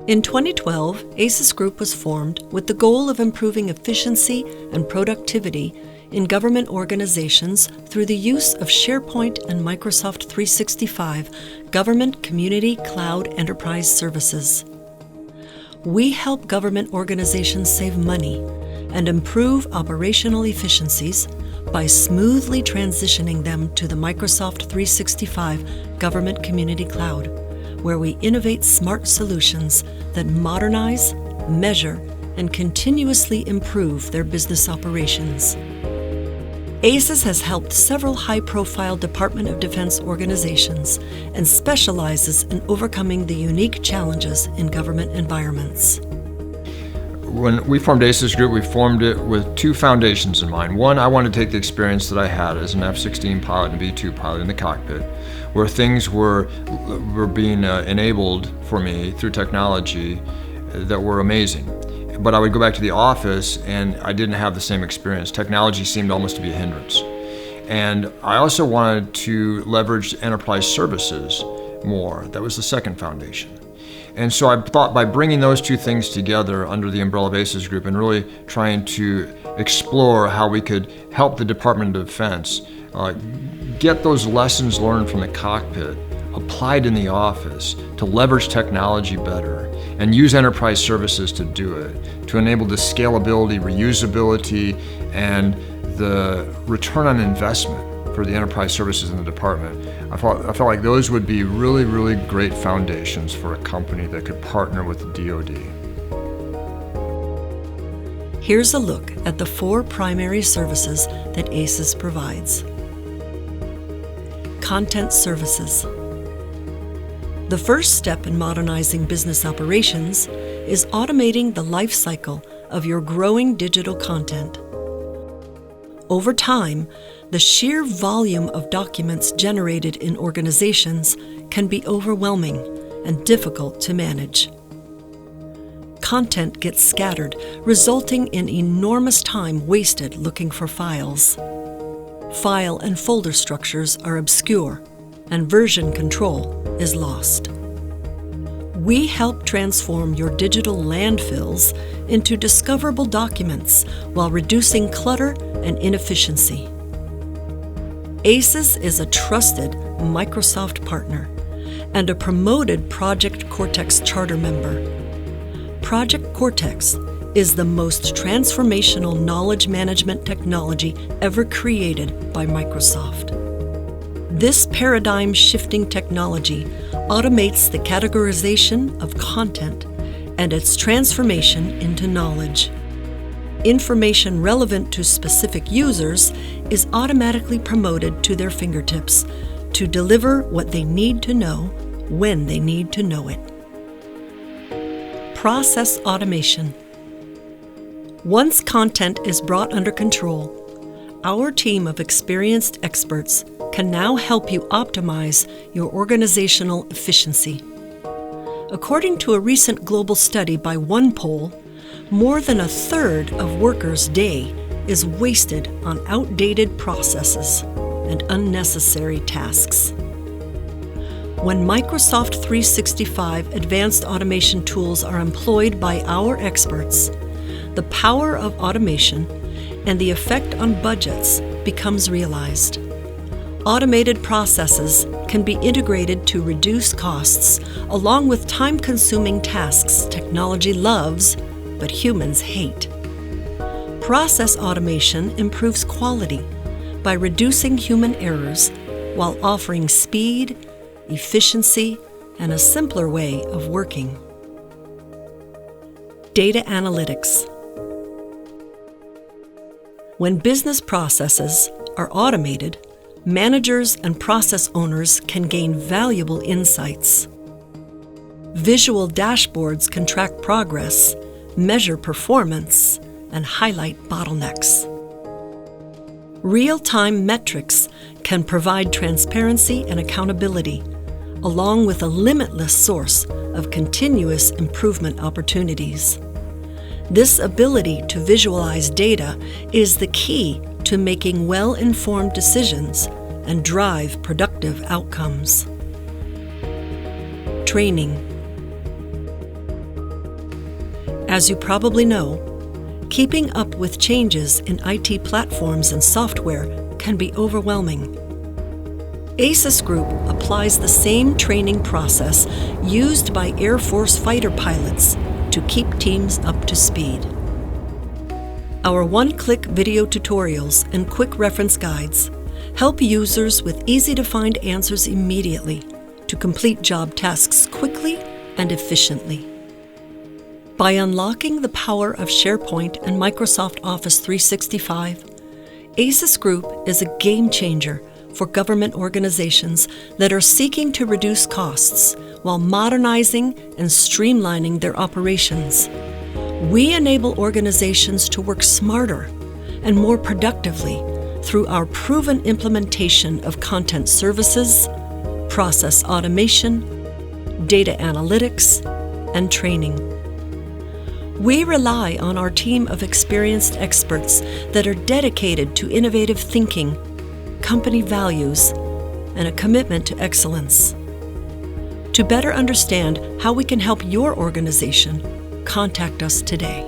In 2012, ACES Group was formed with the goal of improving efficiency and productivity in government organizations through the use of SharePoint and Microsoft 365 Government Community Cloud Enterprise Services. We help government organizations save money and improve operational efficiencies by smoothly transitioning them to the Microsoft 365 Government Community Cloud, where we innovate smart solutions that modernize, measure, and continuously improve their business operations. ACES has helped several high-profile Department of Defense organizations and specializes in overcoming the unique challenges in government environments. When we formed ACES Group, we formed it with two foundations in mind. One, I wanted to take the experience that I had as an F-16 pilot and V-2 pilot in the cockpit, where things were being enabled for me through technology that were amazing. But I would go back to the office and I didn't have the same experience. Technology seemed almost to be a hindrance. And I also wanted to leverage enterprise services more. That was the second foundation. And so I thought by bringing those two things together under the umbrella of ACES Group and really trying to explore how we could help the Department of Defense get those lessons learned from the cockpit applied in the office to leverage technology better and use enterprise services to do it, to enable the scalability, reusability, and the return on investment for the enterprise services in the department. I felt like those would be really, really great foundations for a company that could partner with the DoD. Here's a look at the 4 primary services that ACES provides. Content services. The first step in modernizing business operations is automating the life cycle of your growing digital content. Over time, the sheer volume of documents generated in organizations can be overwhelming and difficult to manage. Content gets scattered, resulting in enormous time wasted looking for files. File and folder structures are obscure, and version control is lost. We help transform your digital landfills into discoverable documents while reducing clutter and inefficiency. ACES is a trusted Microsoft partner and a promoted Project Cortex charter member. Project Cortex is the most transformational knowledge management technology ever created by Microsoft. This paradigm-shifting technology automates the categorization of content and its transformation into knowledge. Information relevant to specific users is automatically promoted to their fingertips to deliver what they need to know when they need to know it. Process automation. Once content is brought under control, our team of experienced experts can now help you optimize your organizational efficiency. According to a recent global study by OnePoll, more than a third of workers' day is wasted on outdated processes and unnecessary tasks. When Microsoft 365 advanced automation tools are employed by our experts, the power of automation and the effect on budgets becomes realized. Automated processes can be integrated to reduce costs, along with time-consuming tasks technology loves, but humans hate. Process automation improves quality by reducing human errors while offering speed, efficiency, and a simpler way of working. Data analytics. When business processes are automated, managers and process owners can gain valuable insights. Visual dashboards can track progress, measure performance, and highlight bottlenecks. Real-time metrics can provide transparency and accountability, along with a limitless source of continuous improvement opportunities. This ability to visualize data is the key to making well-informed decisions and drive productive outcomes. Training. As you probably know, keeping up with changes in IT platforms and software can be overwhelming. ASUS Group applies the same training process used by Air Force fighter pilots to keep teams up to speed. Our one-click video tutorials and quick reference guides help users with easy-to-find answers immediately to complete job tasks quickly and efficiently. By unlocking the power of SharePoint and Microsoft Office 365, ASUS Group is a game changer for government organizations that are seeking to reduce costs while modernizing and streamlining their operations. We enable organizations to work smarter and more productively through our proven implementation of content services, process automation, data analytics, and training. We rely on our team of experienced experts that are dedicated to innovative thinking, company values, and a commitment to excellence. To better understand how we can help your organization, contact us today.